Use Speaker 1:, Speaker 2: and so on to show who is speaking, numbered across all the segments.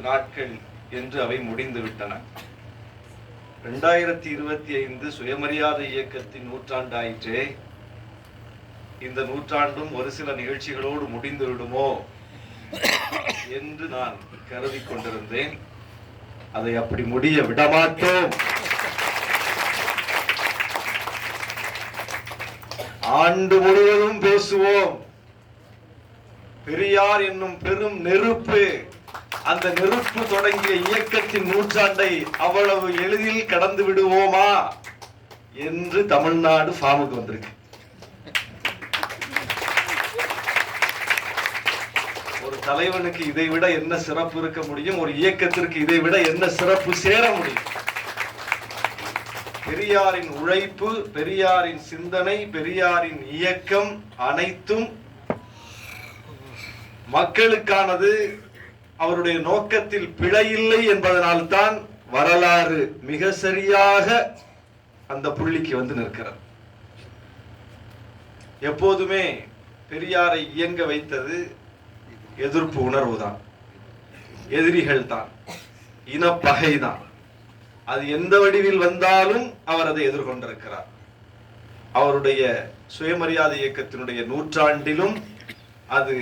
Speaker 1: நாட்கள் என்று அவை முடிந்துவிட்டன. 2025 சுயமரியாதை இயக்கத்தின் நூற்றாண்டாயிற்றே. இந்த நூற்றாண்டும் ஒரு சில நிகழ்ச்சிகளோடு முடிந்து விடுமோ என்று நான் கருதி கொண்டிருந்தேன். அதை அப்படி முடிய விடமாட்டோம். ஆண்டு முழுவதும் பேசுவோம். பெரியார் என்னும் பெரும் நெருப்பு, அந்த நெருப்பு தொடங்கிய இயக்கத்தின் நூற்றாண்டை அவ்வளவு எளிதில் கடந்து விடுவோமா என்று தமிழ்நாடு ஃபார்முக்கு வந்திருக்கு. ஒரு தலைவனுக்கு இதை விட என்ன சிறப்பு இருக்க முடியும்? ஒரு இயக்கத்திற்கு இதை விட என்ன சிறப்பு சேர முடியும்? பெரியாரின் உழைப்பு, பெரியாரின் சிந்தனை, பெரியாரின் இயக்கம் அனைத்தும் மக்களுக்கானது. அவருடைய நோக்கத்தில் பிழையில்லை என்பதனால்தான் வரலாறு மிக சரியாக அந்த புள்ளிக்கு வந்து நிற்கிறது. எப்போதுமே பெரியாரை இயங்க வைத்தது எதிர்ப்பு உணர்வு தான், எதிரிகள் தான், இனப்பகை தான். அது எந்த வடிவில் வந்தாலும் அவர் அதை எதிர்கொண்டிருக்கிறார். அவருடைய சுயமரியாதை இயக்கத்தினுடைய நூற்றாண்டிலும் அது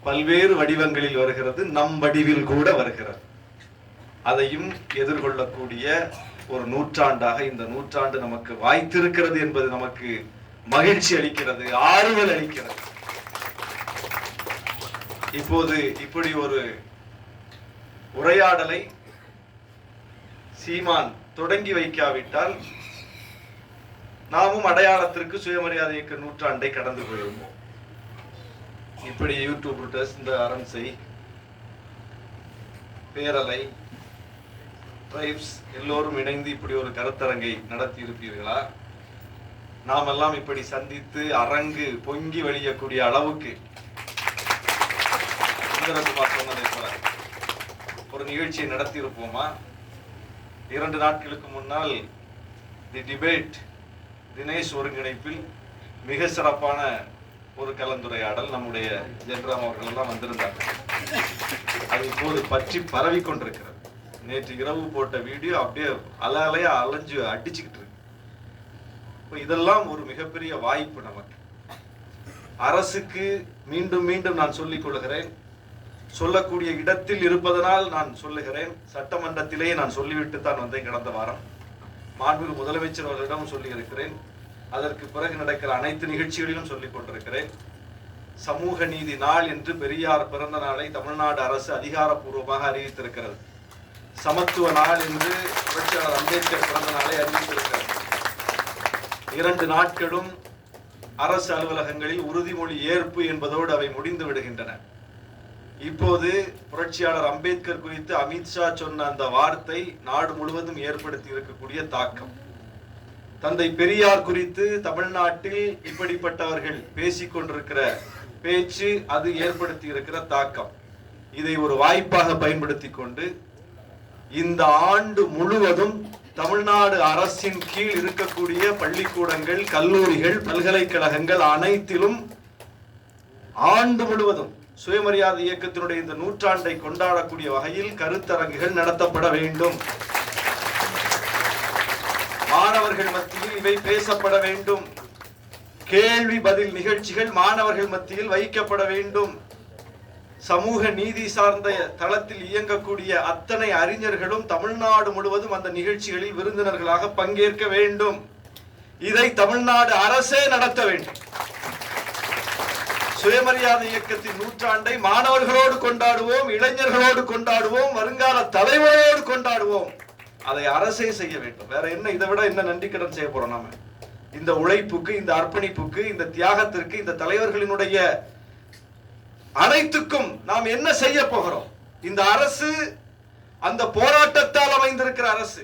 Speaker 1: பல்வேறு வடிவங்களில் வருகிறது, நம் வடிவில் கூட வருகிறது. அதையும் எதிர்கொள்ளக்கூடிய ஒரு நூற்றாண்டாக இந்த நூற்றாண்டு நமக்கு வாய்த்திருக்கிறது என்பது நமக்கு மகிழ்ச்சி அளிக்கிறது, ஆறுதல் அளிக்கிறது. இப்போது இப்படி ஒரு உரையாடலை சீமான் தொடங்கி வைக்காவிட்டால் நாமும் அடையாளத்திற்கு சுயமரியாதை இயக்க நூற்றாண்டை கடந்து போயிருப்போம். இப்படி யூடியூபர்ஸ், இந்த அரண்சை, பேரலை, ட்ரைப்ஸ் எல்லோரும் இணைந்து இப்படி ஒரு கருத்தரங்கை நடத்தி இருப்பீர்களா? நாம் எல்லாம் இப்படி சந்தித்து அரங்கு பொங்கி வழியக்கூடிய அளவுக்கு சுந்தரகுமார் சொன்னதை போல ஒரு நிகழ்ச்சியை நடத்தி இருப்போமா? 2 நாட்களுக்கு முன்னால் தி டிபேட் தினேஷ் ஒருங்கிணைப்பில் மிக சிறப்பான ஒரு கலந்துரையாடல் நம்முடைய ஜென்ராம் அவர்கள் எல்லாம் வந்திருந்தாங்க. அது இப்போது பற்றி பரவி கொண்டிருக்கிறது. நேற்று இரவு போட்ட வீடியோ அப்படியே அலையா அலைஞ்சு அடிச்சுக்கிட்டு இருக்கு. இதெல்லாம் ஒரு மிகப்பெரிய வாய்ப்பு நமக்கு. அரசுக்கு மீண்டும் மீண்டும் நான் சொல்லிக் கொள்கிறேன், சொல்லக்கூடிய இடத்தில் இருப்பதனால் நான் சொல்லுகிறேன். சட்டமன்றத்திலேயே நான் சொல்லிவிட்டு தான் வந்தேன். கடந்த வாரம் மாண்புமிகு முதலமைச்சர் அவர்களிடம் சொல்லி இருக்கிறேன். அதற்கு பிறகு நடக்கிற அனைத்து நிகழ்ச்சிகளிலும் சொல்லிக் கொண்டிருக்கிறேன். சமூக நீதி நாள் என்று பெரியார் பிறந்த நாளை தமிழ்நாடு அரசு அதிகாரப்பூர்வமாக அறிவித்திருக்கிறது. சமத்துவ நாள் என்று புரட்சியாளர் அம்பேத்கர் பிறந்த நாளை அறிவித்திருக்கிறது. 2 நாட்களும் அரசு அலுவலகங்களில் உறுதிமொழி ஏற்பு என்பதோடு அவை முடிந்து விடுகின்றன. இப்போது புரட்சியாளர் அம்பேத்கர் குறித்து அமித்ஷா சொன்ன அந்த வார்த்தை நாடு முழுவதும் ஏற்படுத்தி இருக்கக்கூடிய தாக்கம், தந்தை பெரியார் குறித்து தமிழ்நாட்டில் இப்படிப்பட்டவர்கள் பேசிக் கொண்டிருக்கிற பேச்சு, அது ஏற்படுத்தி இருக்கிற தாக்கம், இதை ஒரு வாய்ப்பாக பயன்படுத்தி கொண்டு இந்த ஆண்டு முழுவதும் தமிழ்நாடு அரசின் கீழ் இருக்கக்கூடிய பள்ளிக்கூடங்கள், கல்லூரிகள், பல்கலைக்கழகங்கள் அனைத்திலும் ஆண்டு முழுவதும் சுயமரியாதை இயக்கத்தினுடைய இந்த நூற்றாண்டை கொண்டாடக்கூடிய வகையில் கருத்தரங்குகள் நடத்தப்பட வேண்டும். மாணவர்கள் மத்தியில் இவை பேசப்பட வேண்டும். கேள்வி பதில் நிகழ்ச்சிகள் மாணவர்கள் மத்தியில் வைக்கப்பட வேண்டும். சமூக நீதி சார்ந்த தளத்தில் இயங்கக்கூடிய அத்தனை அறிஞர்களும் தமிழ்நாடு முழுவதும் அந்த நிகழ்ச்சிகளில் விருந்தினர்களாக பங்கேற்க வேண்டும். இதை தமிழ்நாடு அரசே நடத்த வேண்டும். சுயமரியாதை இயக்கத்தின் நூற்றாண்டை மாணவர்களோடு கொண்டாடுவோம், இளைஞர்களோடு கொண்டாடுவோம், வருங்கால தலைவரோடு கொண்டாடுவோம். அதை அரசே செய்ய வேண்டும். வேற என்ன, இதை விட என்ன நன்றி கடன் செய்ய போறோம் நாம? இந்த உழைப்புக்கு, இந்த அர்ப்பணிப்புக்கு, இந்த தியாகத்திற்கு, இந்த தலைவர்களினுடைய அனைத்துக்கும் நாம் என்ன செய்ய போகிறோம்? இந்த அரசு அந்த போராட்டத்தால் அமைந்திருக்கிற அரசு.